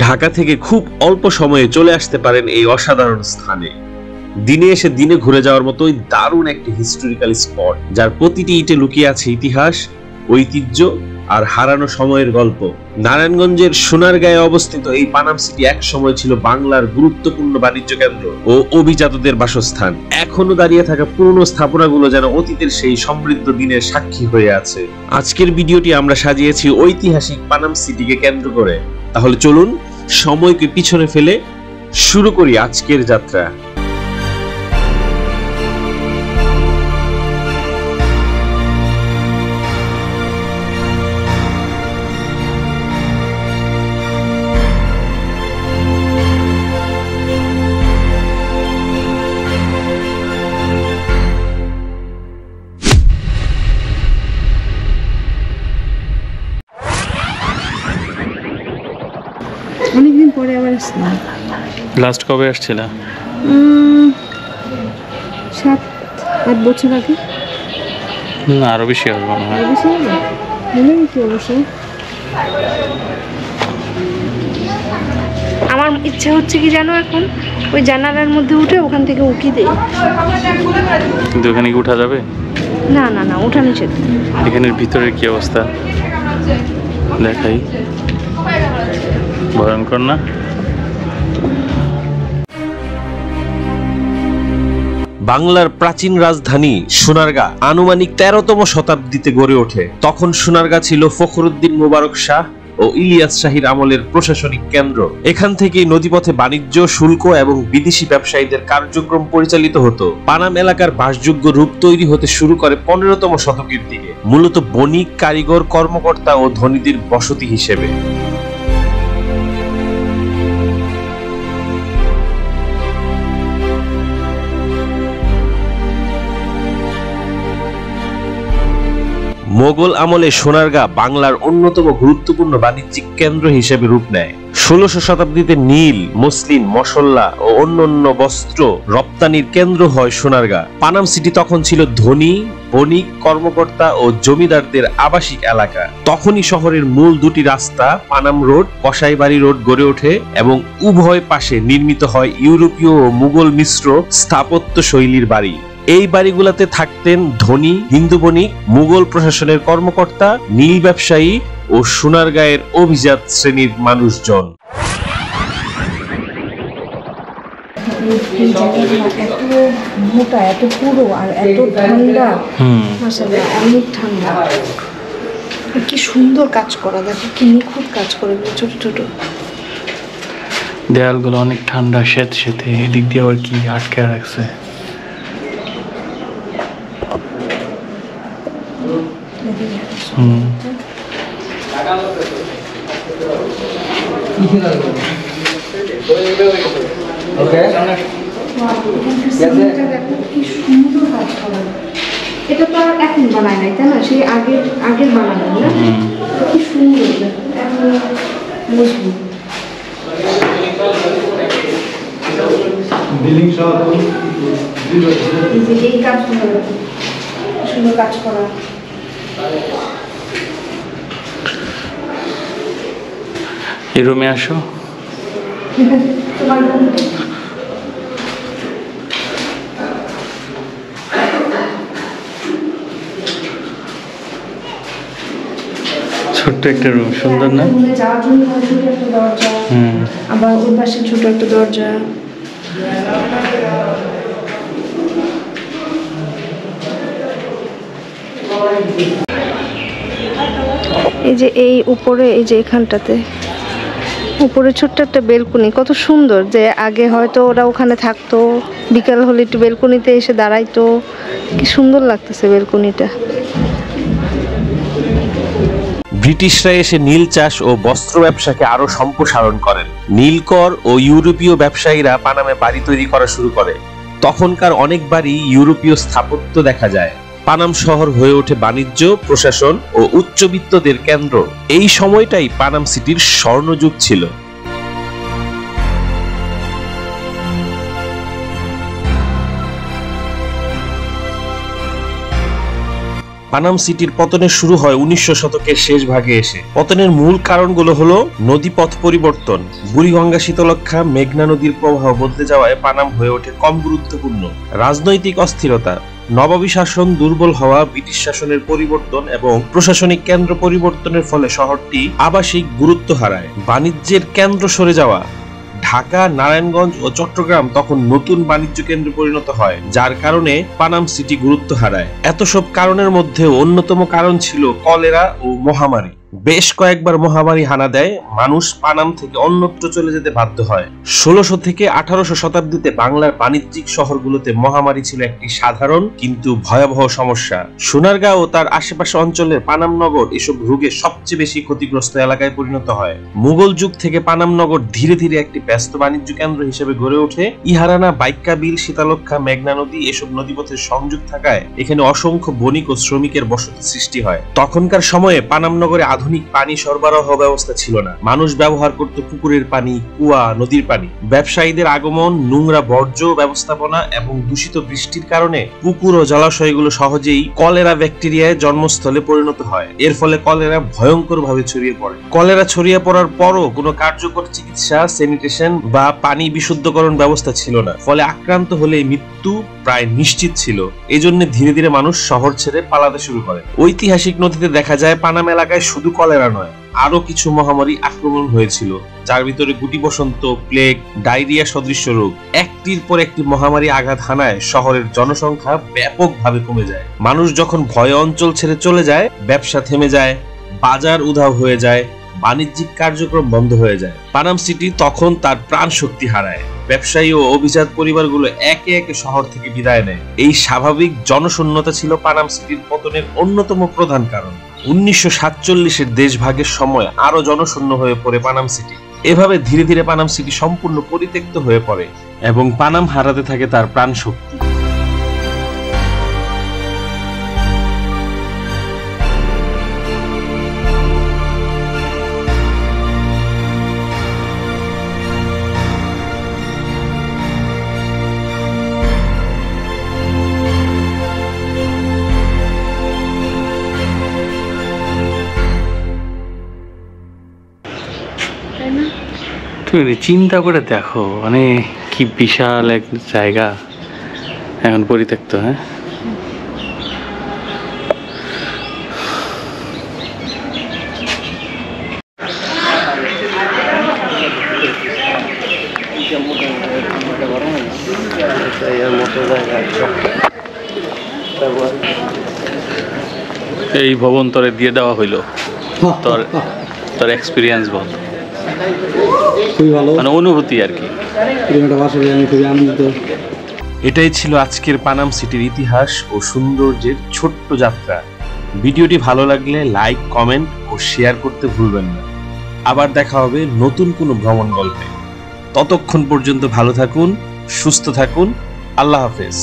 ঢাকা থেকে খুব অল্প সময়ে চলে আসতে পারেন এই অসাধারণ স্থানে। দিনে এসে দিনে ঘুরে যাওয়ার মতোই দারুণ একটি হিস্টোরিক্যাল স্পট, যার প্রতিটি ইটে লুকিয়ে আছে ইতিহাস, ঐতিহ্য আর হারানো সময়ের গল্প। নারায়ণগঞ্জের সোনারগাঁয়ে অবস্থিত এই পানাম সিটি এক সময় ছিল বাংলার গুরুত্বপূর্ণ বাণিজ্য কেন্দ্র ও অভিজাতদের বাসস্থান। এখনো দাঁড়িয়ে থাকা পুরনো স্থাপনাগুলো যেন অতীতের সেই সমৃদ্ধ দিনের সাক্ষী হয়ে আছে। আজকের ভিডিওটি আমরা সাজিয়েছি ঐতিহাসিক পানাম সিটিকে কেন্দ্র করে। তাহলে চলুন সময়কে পিছনে ফেলে শুরু করি আজকের যাত্রা। অনেকদিন পরে আবার আসলাম। লাস্ট কবে আসছিল? 7-8 বছর আগে। না, আরো বেশি হবে মনে হয়। কি অবশ্য আমার ইচ্ছা হচ্ছে কি জানো, এখন ওই জানালার মধ্যে উঠে ওখান থেকে উকি দেই। কিন্তু ওখানে কি উঠা যাবে? না না না, ওঠা নিষেধ। এখানের ভিতরের কি অবস্থা দেখাই, ভয়ঙ্কর না? বাংলার প্রাচীন রাজধানী সোনারগাঁ আনুমানিক 13তম শতাব্দীতে গড়ে ওঠে। তখন সোনারগাঁ ছিল ফখরুদ্দিন মোবারক শাহ ও ইলিয়াস শাহীর আমলের প্রশাসনিক কেন্দ্র। এখান থেকেই নদীপথে বাণিজ্য, শুল্ক এবং বিদেশি ব্যবসায়ীদের কার্যক্রম পরিচালিত হতো। পানাম এলাকার বাসযোগ্য রূপ তৈরি হতে শুরু করে 15তম শতকের দিকে, মূলত বণিক, কারিগর, কর্মকর্তা ও ধনীদের বসতি হিসেবে। মোগল আমলে সোনারগাঁ বাংলার অন্যতম গুরুত্বপূর্ণ বাণিজ্যিক কেন্দ্র হিসেবে রূপ নেয়। 16শ শতাব্দীতে নীল, মসলিন, মশলা ও অন্যান্য বস্ত্র রপ্তানির কেন্দ্র হয় সোনারগাঁ। পানাম সিটি তখন ছিল ধনী, বণিক, কর্মকর্তা ও জমিদারদের আবাসিক এলাকা। তখনই শহরের মূল দুটি রাস্তা পানাম রোড, কসাইবাড়ি রোড গড়ে ওঠে এবং উভয় পাশে নির্মিত হয় ইউরোপীয় ও মুঘল মিশ্র স্থাপত্য শৈলীর বাড়ি। এই বাড়িগুলোতে থাকতেন ধনী হিন্দু বণিক, মুঘল প্রশাসনের কর্মকর্তা, নীল ব্যবসায়ী ও সোনারগাঁয়ের অভিজাত শ্রেণীর মানুষজন। এত মোটা, এত পুরো আর এত ঠান্ডা, মাশাআল্লাহ অনেক ঠান্ডা। কি সুন্দর কাজ করা, দেখো কি নিখুঁত কাজ করে, ছোট ছোট দেয়ালগুলো অনেক ঠান্ডা, স্যাঁতস্যাঁতে। এদিক দিয়ে আবার কি আটকে রাখছে। এটা তো আর এখন বানায় নাই, তাই না? সেই আগের বানানো না, কি সুন্দর, মজবুত। এই কাজ সুন্দর কাজ করা। এই রুমে আসো। ছোট্ট একটা রুম, সুন্দর না? যাওয়ার জন্য ছোট একটা দরজা, আবার ওই পাশে ছোট একটা দরজা। এই যে এই উপরে, এই যে এখানটাতে উপরে ছোট্ট একটা বেলকনি, কত সুন্দর। যে আগে হয়তো ওরা ওখানে থাকতো, বিকাল হলে একটু বেলকনিতে এসে দাঁড়াইতো, কি সুন্দর লাগতেছে বেলকনিটা। ব্রিটিশরা এসে নীল চাষ ও বস্ত্র ব্যবসাকে আরো সম্প্রসারণ করেন। নীলকর ও ইউরোপীয় ব্যবসায়ীরা পানামে বাড়ি তৈরি করা শুরু করে। তখনকার অনেক বাড়ি ইউরোপীয় স্থাপত্য দেখা যায়। পানাম শহর হয়ে ওঠে বাণিজ্য, প্রশাসন ও উচ্চবিত্তদের কেন্দ্র। এই সময়টাই পানাম সিটির স্বর্ণযুগ ছিল। পানাম সিটির পতনের শুরু হয় 1900 শতকের শেষ ভাগে এসে। পতনের মূল কারণগুলো হলো নদীপথ পরিবর্তন, বুড়িগঙ্গা শীতলক্ষা, মেঘনা নদীর প্রবাহ বদলে যাওয়ায় পানাম হয়ে ওঠে কম গুরুত্বপূর্ণ, রাজনৈতিক অস্থিরতা, নবাবী শাসন দুর্বল হওয়া, ব্রিটিশ শাসনের পরিবর্তন এবং প্রশাসনিক কেন্দ্র পরিবর্তনের ফলে শহরটি আবাসিক গুরুত্ব হারায়। বাণিজ্যের কেন্দ্র সরে যাওয়া, ঢাকা, নারায়ণগঞ্জ ও চট্টগ্রাম তখন নতুন বাণিজ্য কেন্দ্রে পরিণত হয়, যার কারণে পানাম সিটি গুরুত্ব হারায়। এত সব কারণের মধ্যে অন্যতম কারণ ছিল কলেরা ও মহামারী। বেশ কয়েকবার মহামারী হানা দেয়, মানুষ পানাম থেকে অন্যত্র চলে যেতে বাধ্য হয়। 1600 থেকে 1800 শতাব্দীতে বাংলার বাণিজ্যিক শহরগুলোতে মহামারী ছিল একটি সাধারণ কিন্তু ভয়াবহ সমস্যা। সোনারগাঁও ও তার আশেপাশে অঞ্চলের পানাম নগর এসব রোগে সবচেয়ে বেশি ক্ষতিগ্রস্ত এলাকায় পরিণত হয়। মুঘল যুগ থেকে পানাম নগর ধীরে ধীরে একটি ব্যস্ত বাণিজ্য কেন্দ্র হিসেবে গড়ে ওঠে। ইহারানা, বাইক্কা বিল, শীতলক্ষা, মেঘনা নদী এসব নদীপথের সংযোগ থাকায় এখানে অসংখ্য বণিক ও শ্রমিকের বসতি সৃষ্টি হয়। তখনকার সময়ে পানাম নগরে আধুনিক পানি সরবরাহ ব্যবস্থা ছিল না। মানুষ ব্যবহার করত পুকুরের পানি, কুয়া, নদীর পানি। ব্যবসায়ীদের আগমন, নোংরা বর্জ্য ব্যবস্থাপনা এবং দূষিত বৃষ্টির কারণে পুকুর ও জলাশয়গুলো সহজেই কলেরা ব্যাকটেরিয়ায় জন্মস্থলে পরিণত হয়। এর ফলে কলেরা ভয়ঙ্করভাবে ছড়িয়ে পড়ে। কলেরা ছড়িয়ে পড়ার পরও কোনো কার্যকর চিকিৎসা, স্যানিটেশন বা পানি বিশুদ্ধকরণ ব্যবস্থা ছিল না। ফলে আক্রান্ত হলে মৃত্যু প্রায় নিশ্চিত ছিল। এজন্য ধীরে ধীরে মানুষ শহর ছেড়ে পালাতে শুরু করে। ঐতিহাসিক নথিতে দেখা যায় পানাম এলাকায় শুধু কলেরা নয়, আরো কিছু মহামারী আক্রমণ হয়েছিল, যার ভিতরে গুটি বসন্ত, প্লেগ, ডায়রিয়া সদৃশ রোগ। একটির পর একটি মহামারী আঘাত হানায় শহরের জনসংখ্যা ব্যাপকভাবে কমে যায়। মানুষ যখন ভয় অঞ্চল ছেড়ে চলে যায়, ব্যবসা থেমে যায়, বাজার উধাও হয়ে যায়, বাণিজ্যিক কার্যক্রম বন্ধ হয়ে যায়। পানাম সিটি তখন তার প্রাণ শক্তি হারায়। ব্যবসায়ী ও অভিজাত পরিবারগুলো একে একে শহর থেকে বিদায় নেয়। এই স্বাভাবিক জনশূন্যতা ছিল পানাম সিটির পতনের অন্যতম প্রধান কারণ। 1947-এর দেশভাগের সময় আরো জনশূন্য হয়ে পড়ে পানাম সিটি। এভাবে ধীরে ধীরে পানাম সিটি সম্পূর্ণ পরিত্যক্ত হয়ে পড়ে এবং পানাম হারাতে থাকে তার প্রাণ শক্তি। তুমি চিন্তা করে দেখো, মানে কি বিশাল এক জায়গা এখন পরিত্যক্ত। হ্যাঁ, এই ভবন তোরে দিয়ে দেওয়া হইলো, তোর তোর এক্সপিরিয়েন্স বল, খুবই ভালো, মানে অনুভূতি আর কি। আমি খুবই আনন্দিত। এটাই ছিল আজকের পানাম সিটির ইতিহাস ও সৌন্দর্যের ছোট্ট যাত্রা। ভিডিওটি ভালো লাগলে লাইক, কমেন্ট ও শেয়ার করতে ভুলবেন না। আবার দেখা হবে নতুন কোনো ভ্রমণ গল্পে। ততক্ষণ পর্যন্ত ভালো থাকুন, সুস্থ থাকুন। আল্লাহ হাফেজ।